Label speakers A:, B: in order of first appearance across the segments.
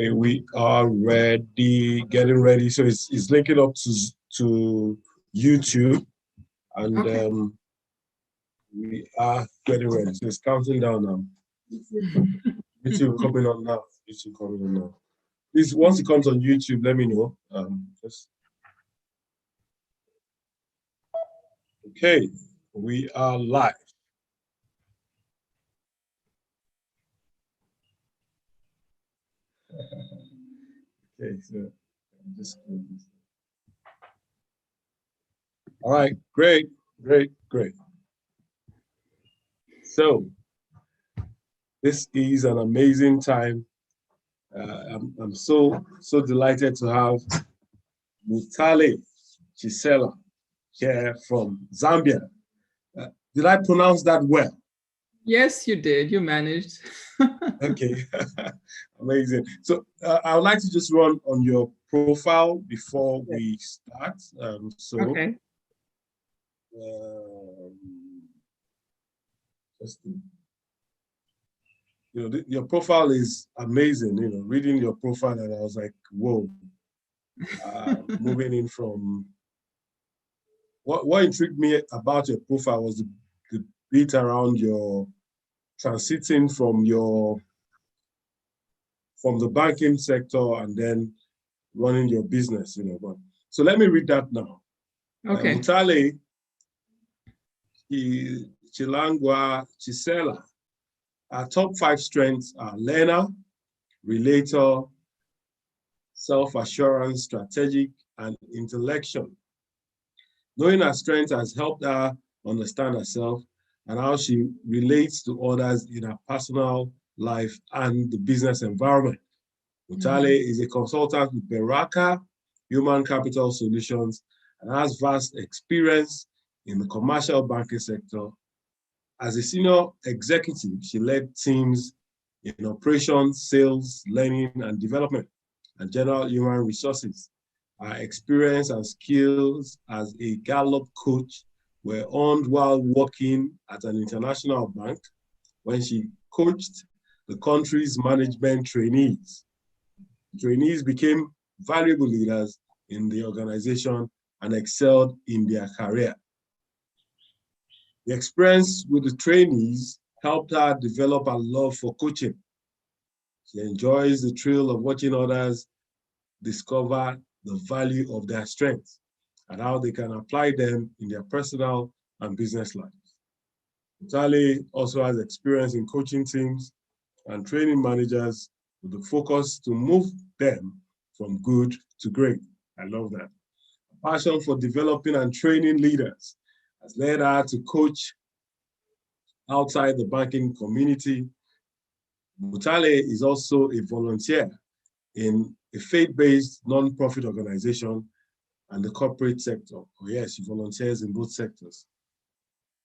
A: Okay, we are ready, getting ready. So it's linking up to YouTube, and
B: Okay.
A: we are getting ready. So it's counting down now. YouTube coming on now. YouTube coming on now. Please, once it comes on YouTube, let me know. Okay, we are live. Okay, so just all right, great. So this is an amazing time. I'm so delighted to have Mutale Chisela here from Zambia. Did I pronounce that well?
B: Yes, you did. You managed.
A: Okay, amazing. So I would like to just run on your profile before we start.
B: Okay.
A: Just your profile is amazing. Reading your profile, and I was like, whoa. Moving in from what intrigued me about your profile was the bit around your transiting from the banking sector and then running your business, But so let me read that now.
B: Okay.
A: Mutale, Chilangwa, Chisela. Our top 5 strengths are learner, relator, self-assurance, strategic, and intellection. Knowing her strengths has helped her understand herself and how she relates to others in her personal life and the business environment. Mutale is a consultant with Berakah Human Capital Solutions and has vast experience in the commercial banking sector. As a senior executive, she led teams in operations, sales, learning and development, and general human resources. Her experience and skills as a Gallup coach were honed while working at an international bank when she coached the country's management trainees. Trainees became valuable leaders in the organization and excelled in their career. The experience with the trainees helped her develop a love for coaching. She enjoys the thrill of watching others discover the value of their strengths and how they can apply them in their personal and business lives. Mutale also has experience in coaching teams and training managers with the focus to move them from good to great. I love that. A passion for developing and training leaders has led her to coach outside the banking community. Mutale is also a volunteer in a faith-based non-profit organization and the corporate sector. Oh yes, she volunteers in both sectors.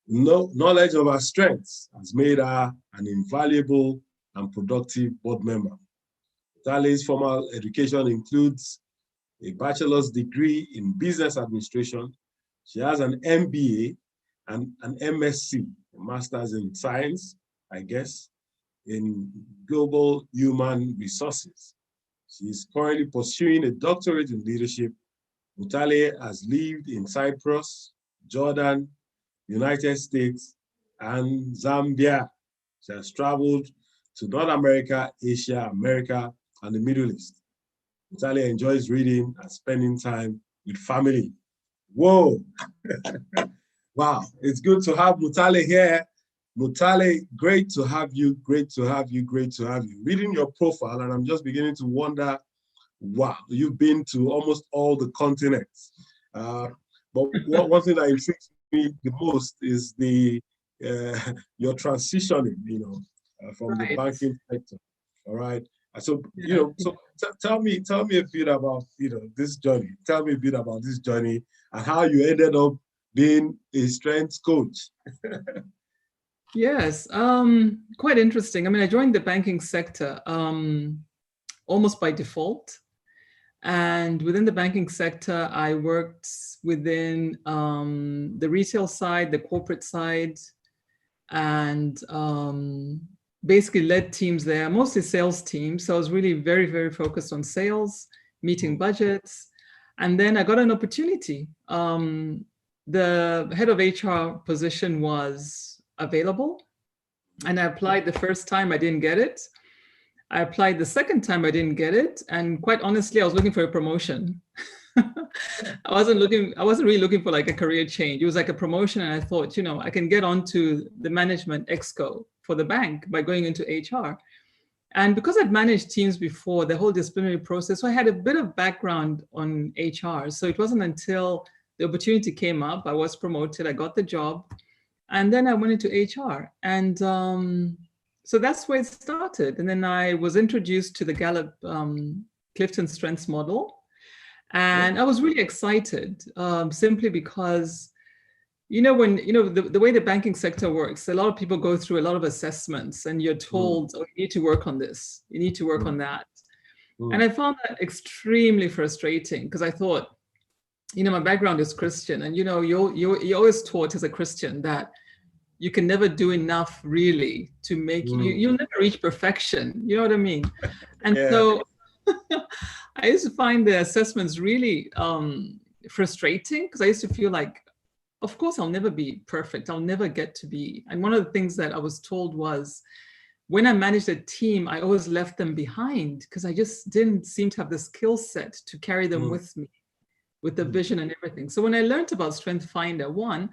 A: Knowledge of her strengths has made her an invaluable and productive board member. Mutale's formal education includes a bachelor's degree in business administration. She has an MBA and an MSc, a master's in science, I guess, in global human resources. She is currently pursuing a doctorate in leadership. Mutale has lived in Cyprus, Jordan, United States, and Zambia. She has traveled to North America, Asia, America, and the Middle East. Mutale enjoys reading and spending time with family. Whoa! Wow, it's good to have Mutale here. Mutale, great to have you, great to have you, great to have you. Reading your profile, and I'm just beginning to wonder, wow, you've been to almost all the continents. But one thing that intrigues me the most is your transitioning, from the banking sector. All right. So, so tell me a bit about, this journey. Tell me a bit about this journey and how you ended up being a strengths coach.
B: Yes, quite interesting. I mean, I joined the banking sector almost by default. And within the banking sector, I worked within the retail side, the corporate side, and basically led teams there, mostly sales teams. So I was really very, very focused on sales, meeting budgets. And then I got an opportunity. The head of HR position was available. And I applied the first time, I didn't get it. I applied the second time, I didn't get it. And quite honestly, I was looking for a promotion. I wasn't really looking for like a career change. It was like a promotion. And I thought, I can get onto the management exco for the bank by going into HR. And because I'd managed teams before, the whole disciplinary process, so I had a bit of background on HR. So it wasn't until the opportunity came up, I was promoted, I got the job, and then I went into HR. And so that's where it started. And then I was introduced to the Gallup Clifton Strengths model. And I was really excited simply because, the way the banking sector works, a lot of people go through a lot of assessments and you're told, oh, you need to work on this, you need to work on that. And I found that extremely frustrating because I thought, my background is Christian, and you're always taught as a Christian that you can never do enough really to make you'll never reach perfection. You know what I mean? And so I used to find the assessments really frustrating because I used to feel like, of course, I'll never be perfect. I'll never get to be. And one of the things that I was told was when I managed a team, I always left them behind because I just didn't seem to have the skill set to carry them with me, with the vision and everything. So when I learned about Strength Finder, one,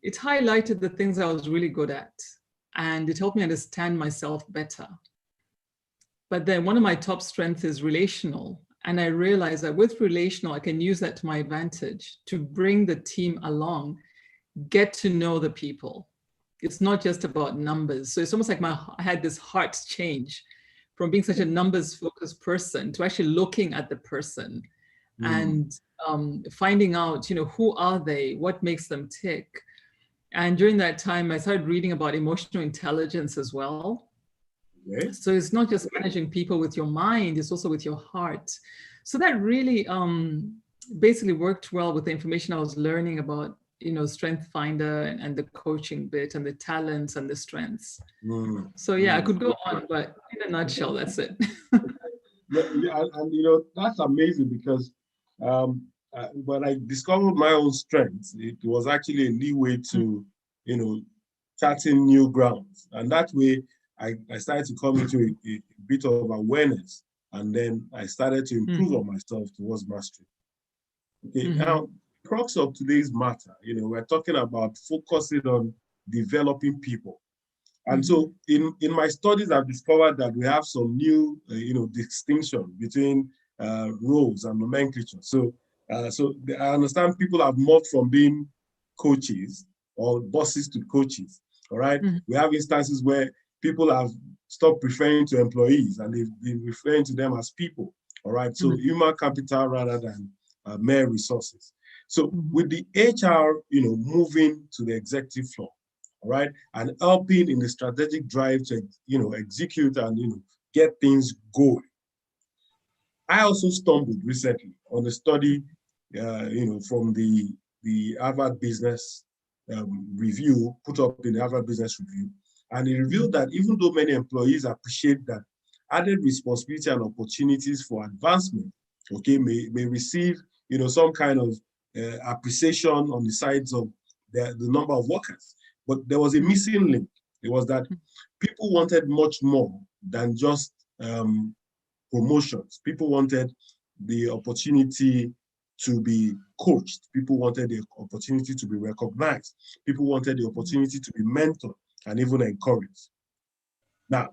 B: it highlighted the things I was really good at, and it helped me understand myself better. But then one of my top strengths is relational. And I realized that with relational, I can use that to my advantage to bring the team along, get to know the people. It's not just about numbers. So it's almost like I had this heart change from being such a numbers focused person to actually looking at the person and finding out, who are they? What makes them tick? And during that time, I started reading about emotional intelligence as well. Okay. So it's not just managing people with your mind, it's also with your heart. So that really basically worked well with the information I was learning about, Strength Finder and the coaching bit and the talents and the strengths. So yeah, I could go on, but in a nutshell, that's it.
A: And that's amazing because when I discovered my own strengths, it was actually a leeway to, charting new grounds. And that way, I started to come into a bit of awareness, and then I started to improve on myself towards mastery. Okay, now, crux of today's matter, we're talking about focusing on developing people. And so in my studies, I've discovered that we have some new, distinction between roles and nomenclature. So I understand people have moved from being coaches or bosses to coaches, all right? We have instances where people have stopped referring to employees and they've been referring to them as people, all right? So human capital rather than mere resources. So with the HR, moving to the executive floor, all right, and helping in the strategic drive to, execute and, get things going. I also stumbled recently on a study, from the Harvard Business Review, put up in the Harvard Business Review. And it revealed that even though many employees appreciate that added responsibility and opportunities for advancement, okay, may receive, some kind of appreciation on the sides of the number of workers. But there was a missing link. It was that people wanted much more than just promotions. People wanted the opportunity to be coached. People wanted the opportunity to be recognized. People wanted the opportunity to be mentored and even encouraged. Now,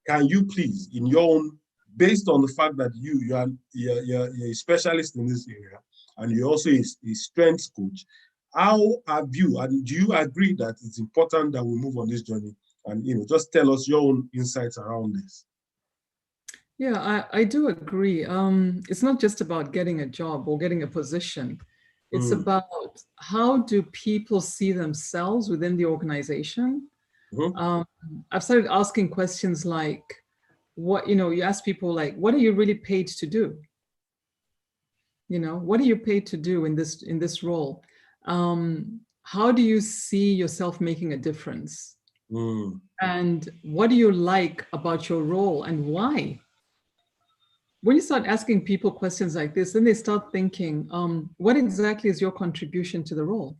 A: can you please, in your own, based on the fact that you're a specialist in this area and you're also a strengths coach, how have you, and do you agree that it's important that we move on this journey? And just tell us your own insights around this.
B: Yeah, I do agree. It's not just about getting a job or getting a position. It's about how do people see themselves within the organization. I've started asking questions like, what, you ask people like, what are you really paid to do? What are you paid to do in this role? How do you see yourself making a difference? And what do you like about your role and why? When you start asking people questions like this, then they start thinking, what exactly is your contribution to the role?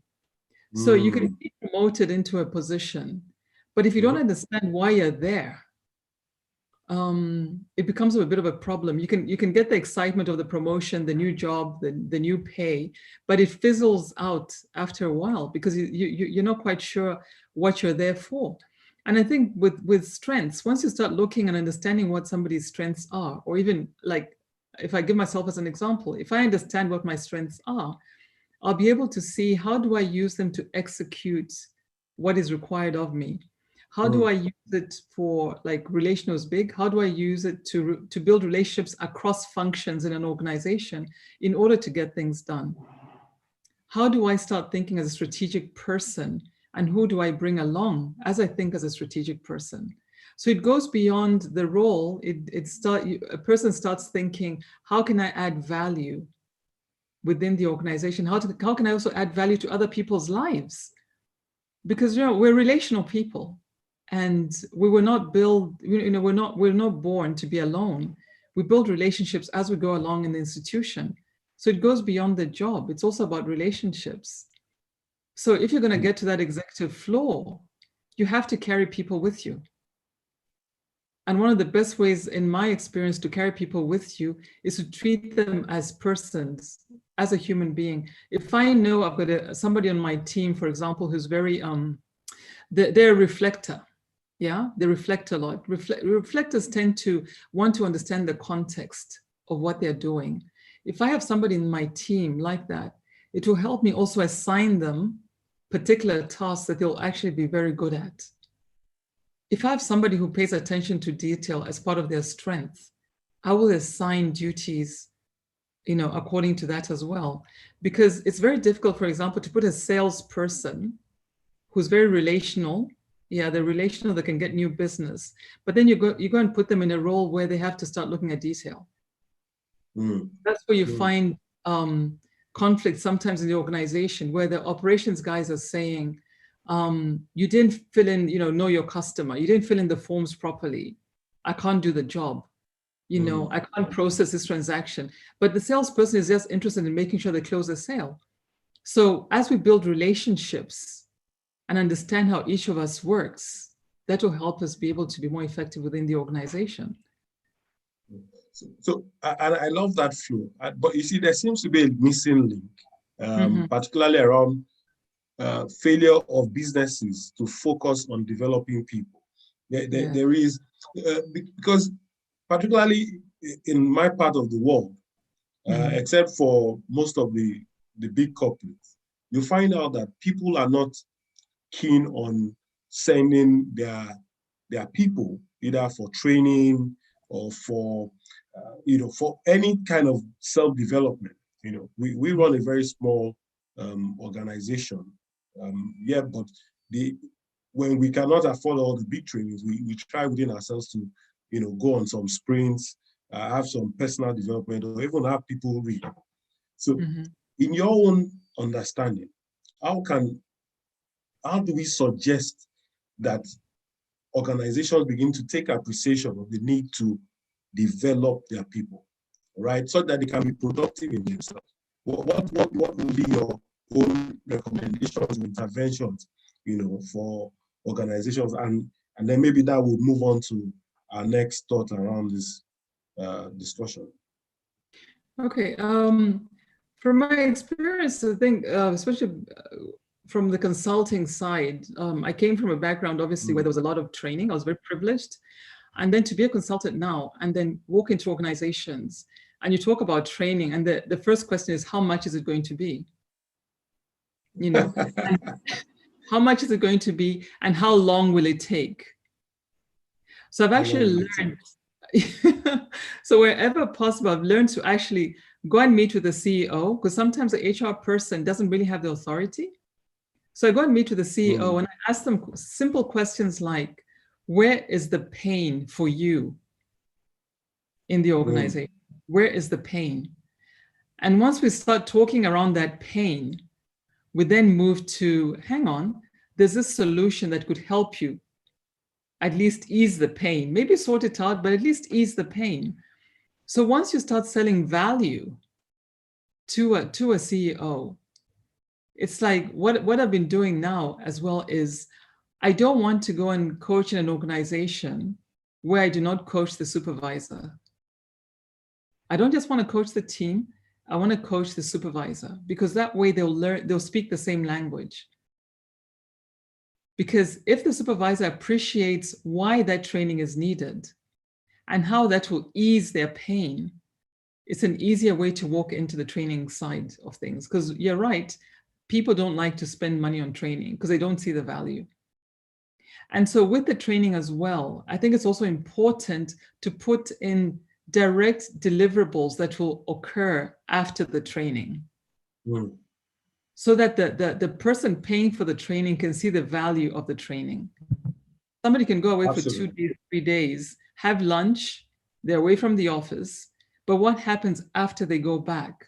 B: So you can be promoted into a position, but if you don't understand why you're there, it becomes a bit of a problem. You can get the excitement of the promotion, the new job, the new pay, but it fizzles out after a while because you're not quite sure what you're there for. And I think with strengths, once you start looking and understanding what somebody's strengths are, or even like if I give myself as an example, if I understand what my strengths are, I'll be able to see how do I use them to execute what is required of me. How do I use it for, like, relational is big. How do I use it to build relationships across functions in an organization in order to get things done? How do I start thinking as a strategic person, and who do I bring along as I think as a strategic person? So it goes beyond the role. A person starts thinking, how can I add value within the organization? How can I also add value to other people's lives? Because we're relational people, and we were not built. We're not born to be alone. We build relationships as we go along in the institution. So it goes beyond the job. It's also about relationships. So if you're going to get to that executive floor, you have to carry people with you. And one of the best ways, in my experience, to carry people with you is to treat them as persons, as a human being. If I know I've got somebody on my team, for example, who's very, they're a reflector. Yeah, they reflect a lot. Reflectors tend to want to understand the context of what they're doing. If I have somebody in my team like that, it will help me also assign them particular tasks that they'll actually be very good at. If I have somebody who pays attention to detail as part of their strength, I will assign duties, according to that as well. Because it's very difficult, for example, to put a salesperson who's very relational. Yeah, they're relational, they can get new business. But then you go and put them in a role where they have to start looking at detail. That's where you find conflict sometimes in the organization, where the operations guys are saying, you didn't fill in, know your customer. You didn't fill in the forms properly. I can't do the job. I can't process this transaction. But the salesperson is just interested in making sure they close the sale. So as we build relationships and understand how each of us works, that will help us be able to be more effective within the organization.
A: So I love that flow. But you see, there seems to be a missing link, particularly around failure of businesses to focus on developing people. There is, because particularly in my part of the world, except for most of the big corporates, you find out that people are not keen on sending their people either for training or for any kind of self-development. We run a very small organization. But when we cannot afford all the big trainings, we try within ourselves to, go on some sprints, have some personal development, or even have people read. So in your own understanding, how do we suggest that organizations begin to take appreciation of the need to develop their people, right? So that they can be productive in themselves? What would be your own recommendations, interventions, for organizations? And then maybe that will move on to our next thought around this discussion.
B: Okay. From my experience, I think, especially from the consulting side, I came from a background, obviously, where there was a lot of training. I was very privileged. And then to be a consultant now and then walk into organizations and you talk about training, and the first question is, how much is it going to be? How much is it going to be and how long will it take? So I've actually learned, so wherever possible, I've learned to actually go and meet with the CEO, because sometimes the HR person doesn't really have the authority. So I go and meet with the CEO and I ask them simple questions like, where is the pain for you in the organization? Where is the pain? And once we start talking around that pain, we then move to, hang on, there's this solution that could help you at least ease the pain. Maybe sort it out, but at least ease the pain. So once you start selling value to a CEO, it's like what I've been doing now as well is I don't want to go and coach in an organization where I do not coach the supervisor. I don't just want to coach the team. I want to coach the supervisor, because that way they'll speak the same language. Because if the supervisor appreciates why that training is needed and how that will ease their pain, it's an easier way to walk into the training side of things. Because you're right, people don't like to spend money on training because they don't see the value. And so with the training as well, I think it's also important to put in direct deliverables that will occur after the training.
A: Mm.
B: So that the person paying for the training can see the value of the training. Somebody can go away
A: Absolutely.
B: for 2 days, 3 days, have lunch, they're away from the office, but what happens after they go back?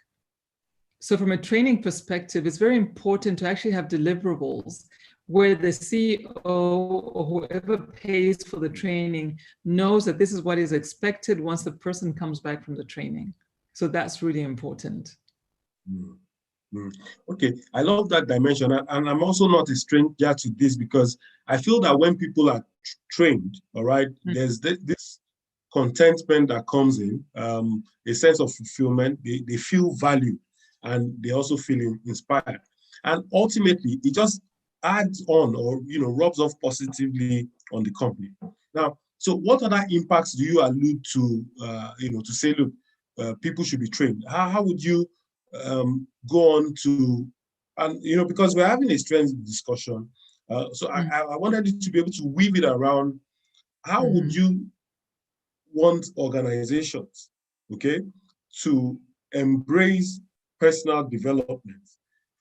B: So from a training perspective, it's very important to actually have deliverables where the CEO or whoever pays for the training knows that this is what is expected once the person comes back from the training. So that's really important.
A: Mm. Mm. Okay, I love that dimension. And I'm also not a stranger to this, because I feel that when people are trained, all right, there's this contentment that comes in, a sense of fulfillment. They feel valued, and they also feel inspired. And ultimately, it just adds on, or rubs off positively on the company. Now, so what other impacts do you allude to, to say, look, people should be trained? How would you go on to, and because we're having a strengths discussion, so I wanted you to be able to weave it around. How would you want organizations, okay, to embrace personal development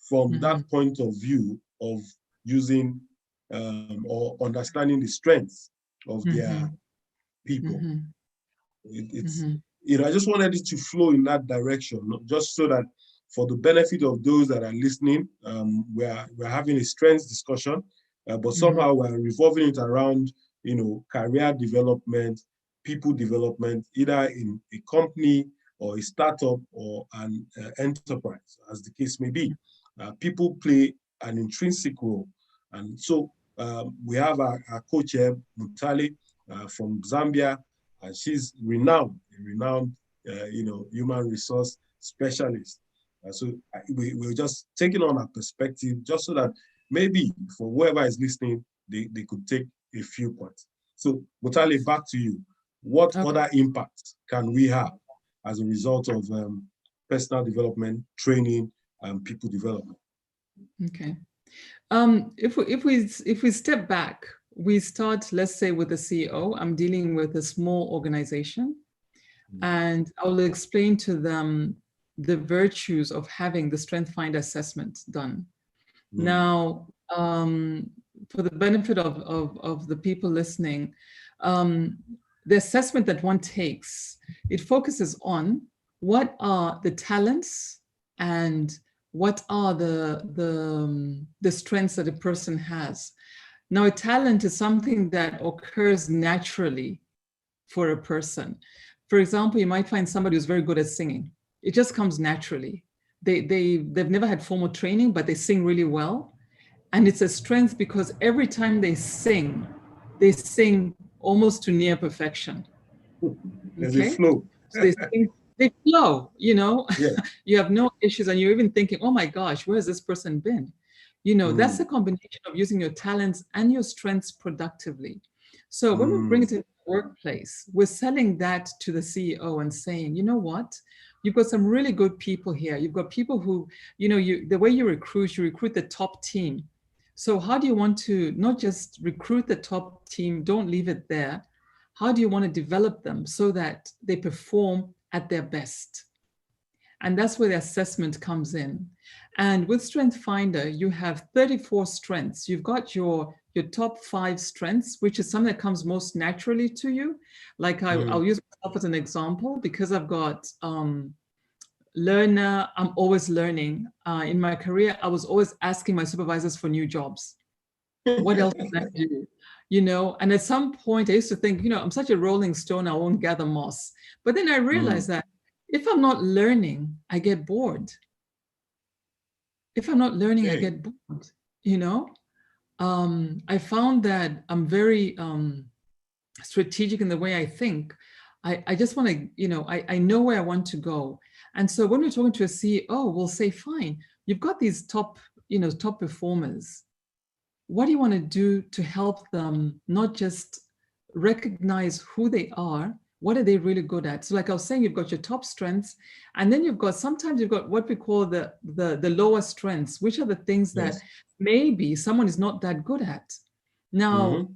A: from that point of view of using or understanding the strengths of their people? It's I just wanted it to flow in that direction, just so that for the benefit of those that are listening, we're having a strengths discussion, but somehow we're revolving it around career development, people development, either in a company or a startup or an enterprise, as the case may be. People play an intrinsic role. And so we have our coach here, Mutale, from Zambia, and she's renowned human resource specialist. So we're just taking on a perspective, just so that maybe for whoever is listening, they could take a few points. So Mutale, back to you. What other impact can we have as a result of personal development, training, and people development?
B: Okay. If we step back, we start, let's say, with the CEO. I'm dealing with a small organization, and I will explain to them the virtues of having the Strength Finder assessment done. Now, for the benefit of the people listening, the assessment that one takes, it focuses on what are the talents and what are the strengths that a person has. Now, a talent is something that occurs naturally for a person. For example, you might find somebody who's very good at singing. It just comes naturally. They've never had formal training, but they sing really well. And it's a strength because every time they sing almost to near perfection.
A: There's a flow.
B: So they flow, Yeah. You have no issues, and you're even thinking, oh my gosh, where has this person been? That's a combination of using your talents and your strengths productively. So when we bring it into the workplace, we're selling that to the CEO and saying, you know what? You've got some really good people here. You've got people who, the way you recruit the top team. So how do you want to not just recruit the top team, don't leave it there. How do you want to develop them so that they perform at their best? And that's where the assessment comes in. And with Strength Finder, you have 34 strengths. You've got your top 5 strengths, which is something that comes most naturally to you. Like I'll use myself as an example, because I've got learner, I'm always learning. In my career, I was always asking my supervisors for new jobs. What else can I do? And at some point I used to think, I'm such a rolling stone, I won't gather moss. But then I realized that if I'm not learning, I get bored. If I'm not learning, I get bored, I found that I'm very strategic in the way I think. I just want to, I know where I want to go. And so when we're talking to a CEO, we'll say, fine, you've got these top performers. What do you want to do to help them not just recognize who they are, what are they really good at? So like I was saying, you've got your top strengths, and then sometimes you've got what we call the lower strengths, which are the things that maybe someone is not that good at. Now,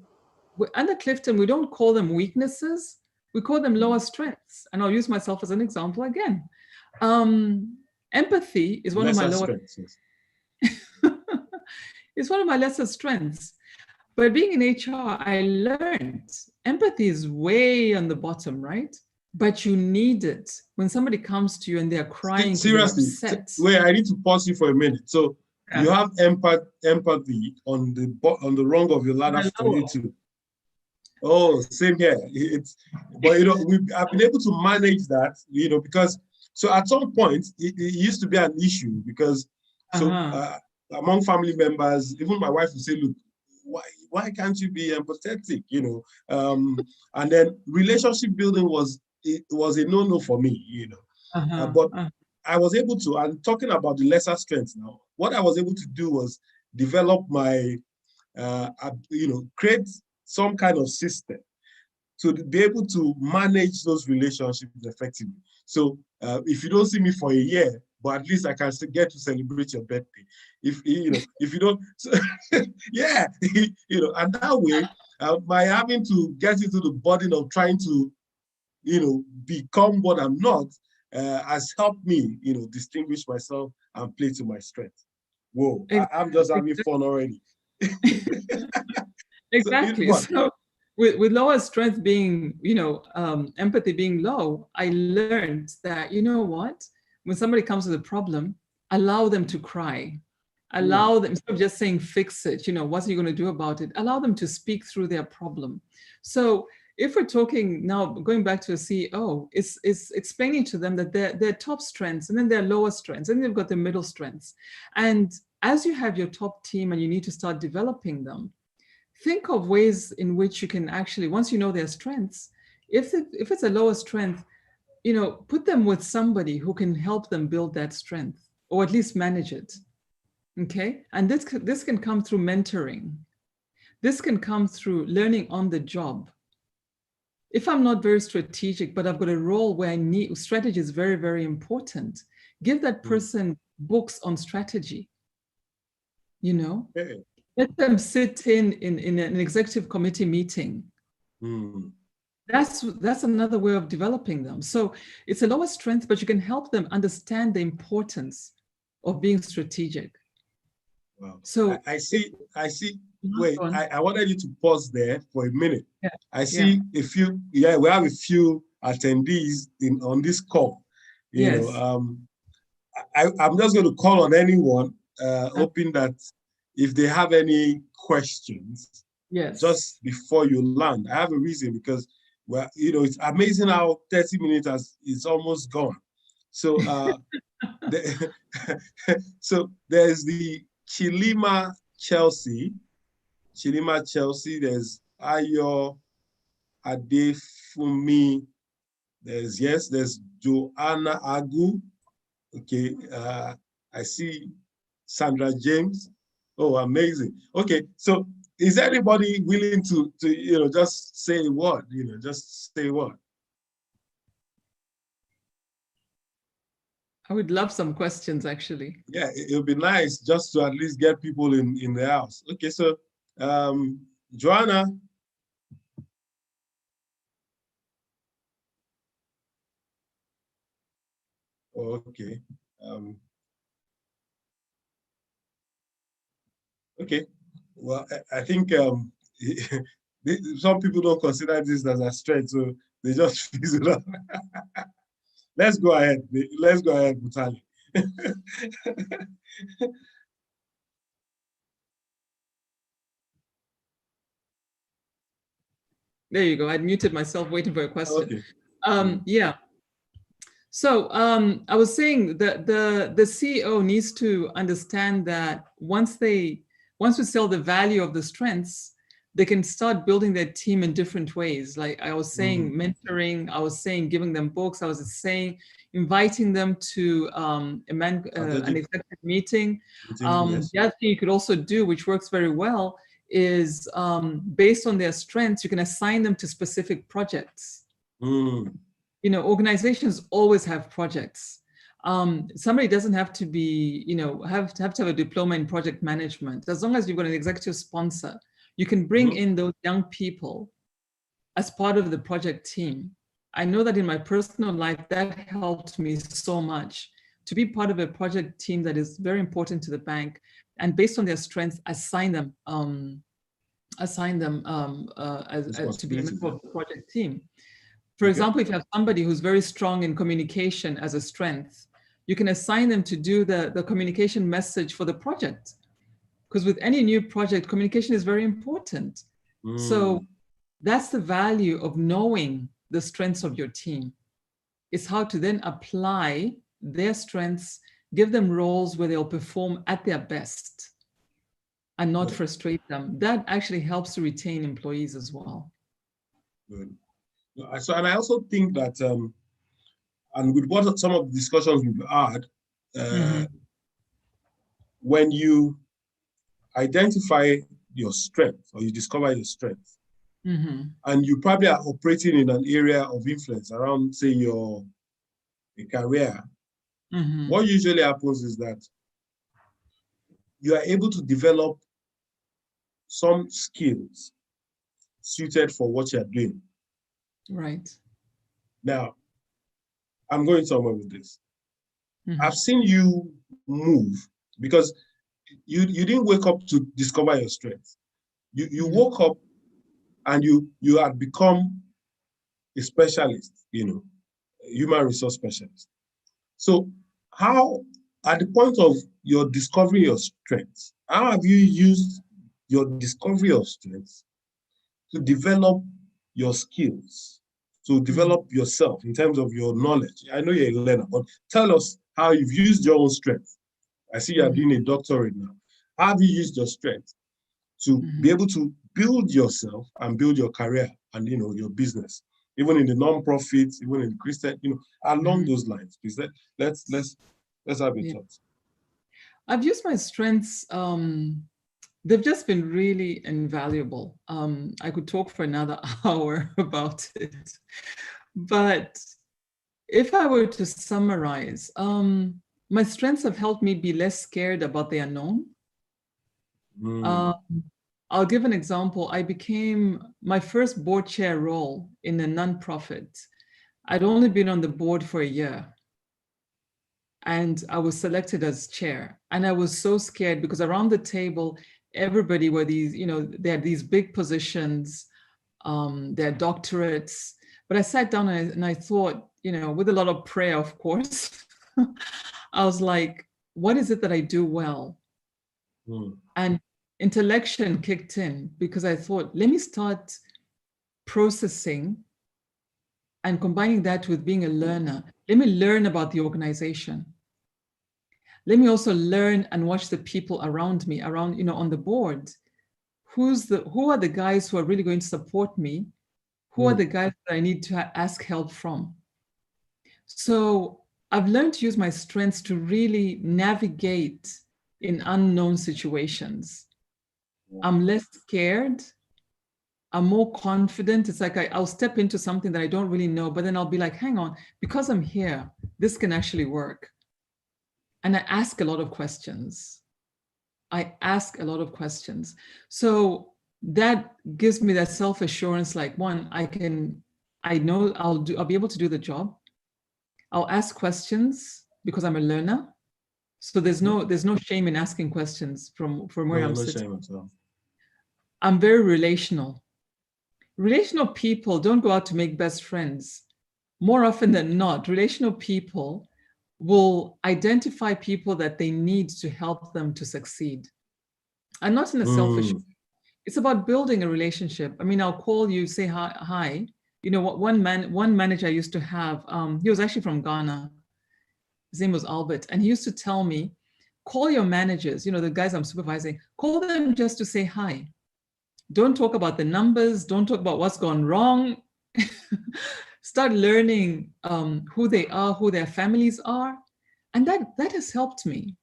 B: under Clifton, we don't call them weaknesses, we call them lower strengths. And I'll use myself as an example again. Empathy is one of my lower strengths. It's one of my lesser strengths. But being in HR, I learned empathy is way on the bottom, right? But you need it when somebody comes to you and they're crying.
A: Seriously, wait, I need to pause you for a minute. So you have empathy on the rung of your ladder for you too. Oh, same here. But I've been able to manage that, because so at some point it used to be an issue because among family members, even my wife would say, look, why can't you be empathetic? And then relationship building was a no-no for me, but I was able to, and talking about the lesser strengths now, what I was able to do was develop my, create some kind of system to be able to manage those relationships effectively. So if you don't see me for a year, but at least I can still get to celebrate your birthday. If you don't, so, yeah, and that way, by having to get into the burden of trying to, become what I'm not, has helped me, distinguish myself and play to my strength. Whoa, I'm just having fun already.
B: Exactly. So with lower strength being, empathy being low, I learned that, what? When somebody comes with a problem, allow them to cry. Allow them, instead of just saying, fix it, what's you going to do about it? Allow them to speak through their problem. So if we're talking now, going back to a CEO, it's explaining to them that they're top strengths and then their lower strengths, and they've got the middle strengths. And as you have your top team and you need to start developing them, think of ways in which you can actually, once you know their strengths, if it's a lower strength, put them with somebody who can help them build that strength, or at least manage it. Okay, and this can come through mentoring. This can come through learning on the job. If I'm not very strategic, but I've got a role where I need strategy is very, very important, give that person books on strategy. Let them sit in an executive committee meeting. That's another way of developing them. So it's a lower strength, but you can help them understand the importance of being strategic.
A: Wow. So I see. Wait, I wanted you to pause there for a minute.
B: Yeah.
A: I see a few. Yeah, we have a few attendees on this call. I'm just going to call on anyone, hoping that if they have any questions, just before you land. I have a reason because, it's amazing how 30 minutes is almost gone. So, so there's the Chilima Chelsea. There's Ayo Adefumi. There's Joanna Agu. Okay, I see Sandra James. Oh, amazing. Okay, so is anybody willing to just say a word? Just say a word.
B: I would love some questions, actually.
A: Yeah, it would be nice just to at least get people in the house. Okay, so Joanna. Oh, okay. Okay. Well, I think some people don't consider this as a strength, so they just fix it up. Let's go ahead. Mutale.
B: There you go. I'd muted myself waiting for a question.
A: Okay.
B: Yeah. So I was saying that the CEO needs to understand that once we sell the value of the strengths, they can start building their team in different ways. Like I was saying, mentoring, I was saying giving them books, I was saying inviting them to an executive meeting.
A: Yes.
B: The other thing you could also do, which works very well, is based on their strengths, you can assign them to specific projects. You know, organizations always have projects. Somebody doesn't have to be, you know, have to have a diploma in project management. As long as you've got an executive sponsor, you can bring in those young people as part of the project team. I know that in my personal life, that helped me so much to be part of a project team that is very important to the bank, and based on their strengths, assign them as to be a member of the project team. For example, if you have somebody who's very strong in communication as a strength, you can assign them to do the communication message for the project. Because with any new project, communication is very important. So that's the value of knowing the strengths of your team. It's how to then apply their strengths, give them roles where they'll perform at their best and not frustrate them. That actually helps to retain employees as well.
A: Good. So, and I also think that, and with what some of the discussions we've had, when you identify your strength or you discover your strength, and you probably are operating in an area of influence around, say, your career, what usually happens is that you are able to develop some skills suited for what you're doing.
B: Right.
A: Now, I'm going somewhere with this. I've seen you move because you didn't wake up to discover your strength. You woke up and you had become a specialist, you know, human resource specialist. So how, at the point of your discovering your strengths, how have you used your discovery of strengths to develop your skills, to develop yourself in terms of your knowledge? I know you're a learner, but tell us how you've used your own strength. I see you're doing a doctorate now. How have you used your strength to be able to build yourself and build your career and, you know, your business, even in the non-profit, even in the Christian, you know, along those lines? Please, let's have a thought.
B: I've used my strengths. They've just been really invaluable. I could talk for another hour about it, but if I were to summarize, my strengths have helped me be less scared about the unknown. I'll give an example. I became my first board chair role in a nonprofit. I'd only been on the board for a year, and I was selected as chair. And I was so scared because around the table, everybody were these, you know, they had these big positions, their doctorates. But I sat down and I thought, you know, with a lot of prayer, of course, I was like, what is it that I do well? And Intellection kicked in because I thought, let me start processing and combining that with being a learner. Let me learn about the organization. Let me also learn and watch the people around me, you know, on the board. Who are the guys who are really going to support me? Who are the guys that I need to ask help from? So I've learned to use my strengths to really navigate in unknown situations. I'm less scared. I'm more confident. It's like I'll step into something that I don't really know, but then I'll be like, hang on, because I'm here, this can actually work. And I ask a lot of questions. So that gives me that self-assurance, like, one, I know I'll be able to do the job. I'll ask questions because I'm a learner. So there's no shame in asking questions from where I'm sitting.
A: Shame at all.
B: I'm very relational. Relational people don't go out to make best friends. More often than not, relational people will identify people that they need to help them to succeed. And not in a selfish way. it's about building a relationship. I mean, I'll call you, say hi. You know what? One manager I used to have, he was actually from Ghana. His name was Albert, and he used to tell me, call your managers, you know, the guys I'm supervising, call them just to say hi. Don't talk about the numbers. Don't talk about what's gone wrong. Start learning who they are, who their families are. And that has helped me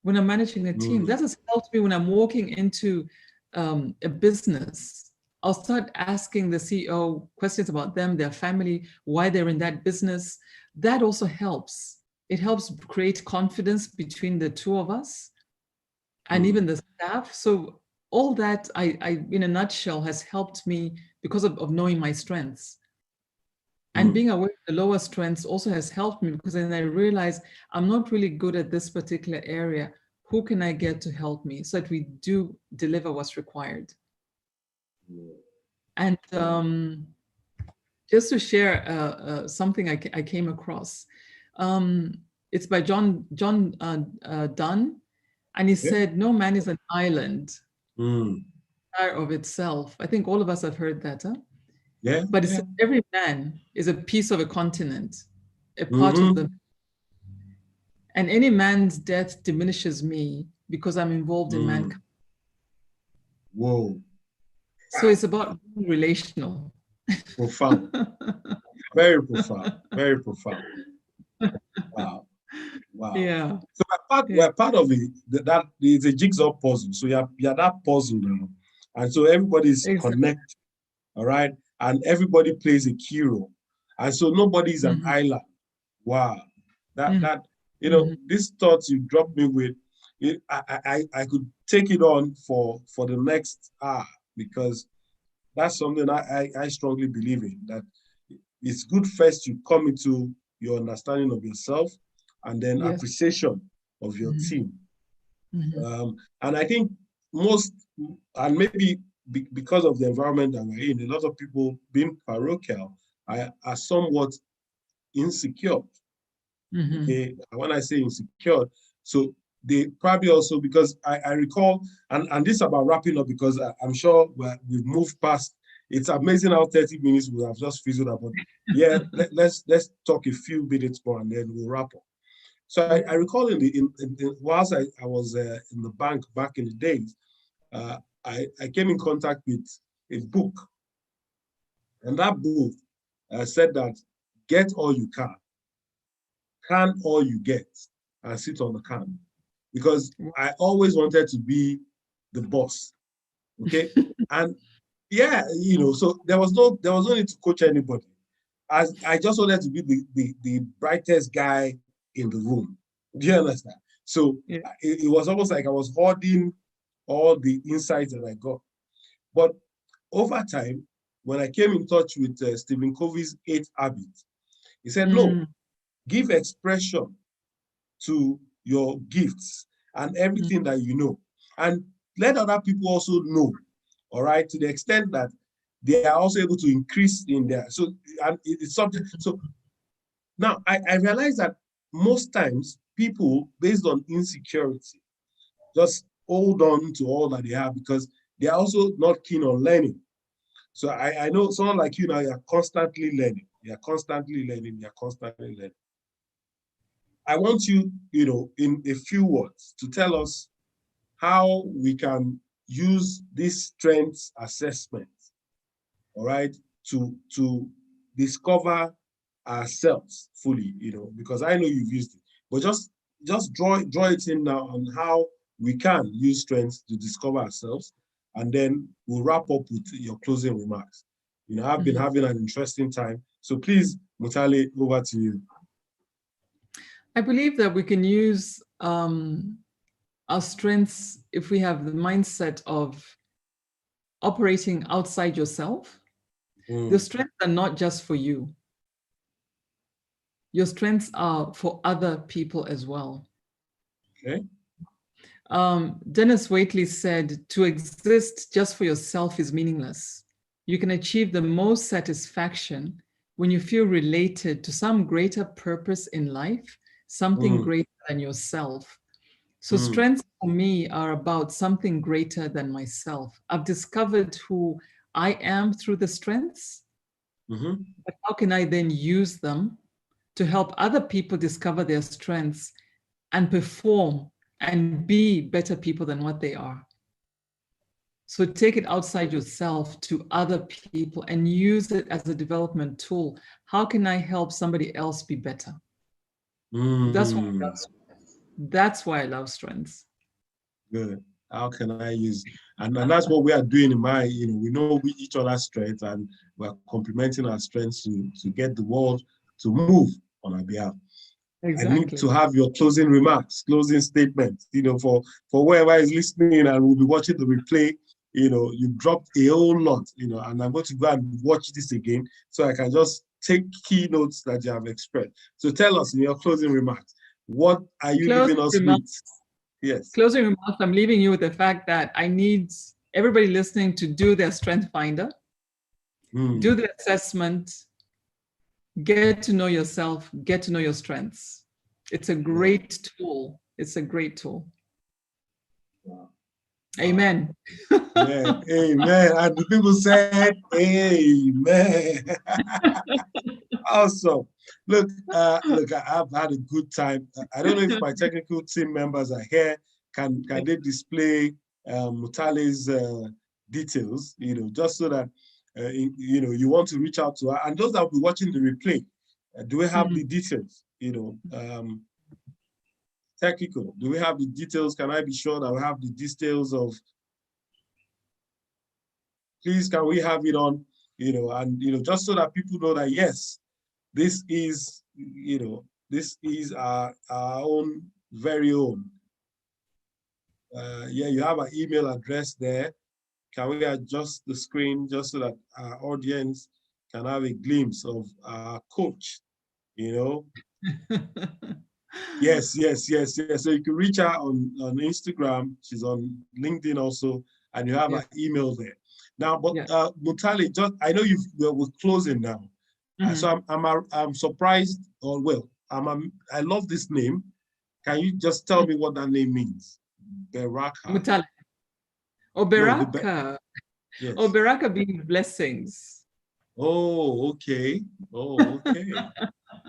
B: when I'm managing a team. That has helped me when I'm walking into a business. I'll start asking the CEO questions about them, their family, why they're in that business. That also helps. It helps create confidence between the two of us and even the staff. So all that, I in a nutshell, has helped me because of knowing my strengths. And being aware of the lower strengths also has helped me, because then I realize I'm not really good at this particular area. Who can I get to help me so that we do deliver what's required? And just to share something I came across, it's by John Donne, and he said, "No man is an island of itself." I think all of us have heard that, huh?
A: Yeah.
B: But it's every man is a piece of a continent, a part of the. And any man's death diminishes me because I'm involved in mankind.
A: Whoa.
B: So it's about being relational.
A: Profound. Very profound. Very profound. Wow. Wow.
B: Yeah.
A: So we're part of it. That is a jigsaw puzzle. So you're that puzzle now. And so everybody's connected. All right. And everybody plays a key role. And so nobody's an island. Wow. That you know, this thought you dropped me with, I could take it on for the next hour, because that's something I strongly believe in, that it's good first you come into your understanding of yourself and then appreciation of your team. And I think most, and maybe because of the environment that we're in, a lot of people being parochial are somewhat insecure. Okay, when I say insecure, so they probably also, because I recall, and this is about wrapping up, because I'm sure we've moved past. It's amazing how 30 minutes we have just fizzled up. But yeah, let's talk a few minutes more and then we'll wrap up. So I recall whilst I was in the bank back in the days, I came in contact with a book, and that book said that get all you can all you get, and sit on the can. Because I always wanted to be the boss. Okay. And yeah, you know, so there was no need to coach anybody. As I just wanted to be the brightest guy in the room. Do you understand? So it was almost like I was hoarding all the insights that I got. But over time, when I came in touch with Stephen Covey's 8 Habits, he said, no, give expression to your gifts and everything that you know, and let other people also know, all right, to the extent that they are also able to increase in there. So, and it's something. So now I realize that most times people, based on insecurity, just hold on to all that they have because they are also not keen on learning. So I know someone like you now, you're constantly learning. You're constantly learning. You're constantly learning. I want you, you know, in a few words to tell us how we can use this strengths assessment, all right, to discover ourselves fully, you know, because I know you've used it, but just draw it in now on how we can use strengths to discover ourselves, and then we'll wrap up with your closing remarks. You know, I've been having an interesting time, so please, Mutale, over to you.
B: I believe that we can use our strengths if we have the mindset of operating outside yourself. The strengths are not just for you. Your strengths are for other people as well.
A: Okay.
B: Dennis Waitley said, to exist just for yourself is meaningless. You can achieve the most satisfaction when you feel related to some greater purpose in life, something greater than yourself. So strengths for me are about something greater than myself. I've discovered who I am through the strengths, but how can I then use them to help other people discover their strengths and perform and be better people than what they are? So take it outside yourself to other people and use it as a development tool. How can I help somebody else be better? That's why I love strengths. That's why I love strengths.
A: Good. How can I use, and that's what we are doing in my, we know each other's strengths, and we're complementing our strengths to get the world to move on our behalf. Exactly. I need to have your closing remarks, closing statements, for whoever is listening and will be watching the replay. You dropped a whole lot, and I'm going to go and watch this again so I can just take key notes that you have expressed. So tell us in your closing remarks, what are you leaving us with? Yes.
B: Closing remarks, I'm leaving you with the fact that I need everybody listening to do their strength finder, do the assessment, get to know yourself, get to know your strengths. It's a great tool. It's a great tool. Wow. Amen.
A: Yeah, amen. And the people said, amen. Awesome. Look, I've had a good time. I don't know if my technical team members are here. Can they display Mutale's details, just so that, you want to reach out to her. And those that will be watching the replay, do we have the details, technical? Do we have the details? Can I be sure that we have the details of, please, can we have it on, and, just so that people know that, yes, this is, this is our own, very own. Yeah, you have an email address there. Can we adjust the screen just so that our audience can have a glimpse of our coach, Yes. So you can reach her on Instagram. She's on LinkedIn also, and you have an email there. Now, but Mutale, I know we're closing now, so I'm surprised. Or well, I love this name. Can you just tell me what that name means? Berakah.
B: Mutale. Oh, Berakah.
A: Yes.
B: Oh, Berakah being blessings.
A: Oh, okay. Oh, okay.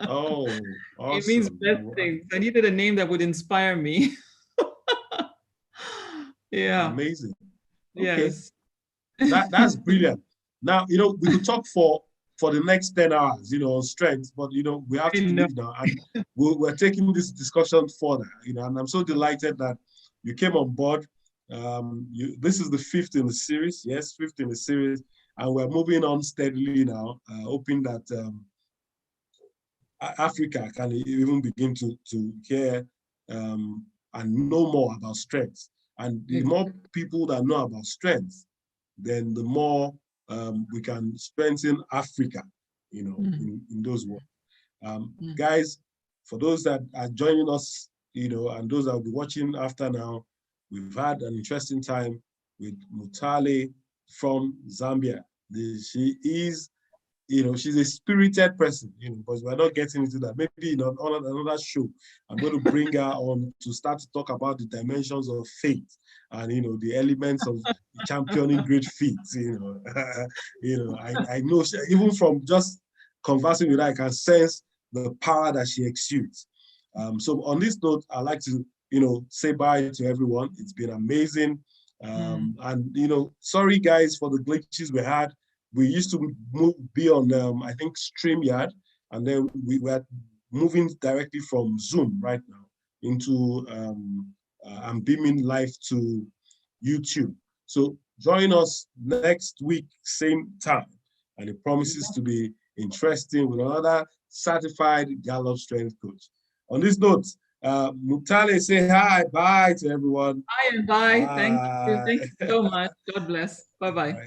A: Oh, awesome.
B: It means blessings. I needed a name that would inspire me. Yeah.
A: Amazing. Okay.
B: Yes.
A: That's brilliant. Now, we could talk for the next 10 hours, on strength, but, we have to leave now. And we're taking this discussion further, and I'm so delighted that you came on board. This is the 5th in the series. Yes, 5th in the series. And we're moving on steadily now, hoping that Africa can even begin to hear and know more about strength. And the more people that know about strength, then the more we can strengthen Africa, in those words. Guys, for those that are joining us, and those that will be watching after now, we've had an interesting time with Mutale from Zambia. She is, she's a spirited person, but we're not getting into that. Maybe on another show, I'm going to bring her on to start to talk about the dimensions of faith and, the elements of championing great feats, I know even from just conversing with her, I can sense the power that she exudes. So on this note, I'd like to, say bye to everyone. It's been amazing. And, sorry guys for the glitches we had. We used to be on, I think, StreamYard, and then we were moving directly from Zoom right now into and beaming live to YouTube. So join us next week, same time, and it promises to be interesting with another certified Gallup strength coach. On this note, Mutale, say hi, bye to everyone.
B: Hi and bye. Thank you so much. God bless. Bye-bye.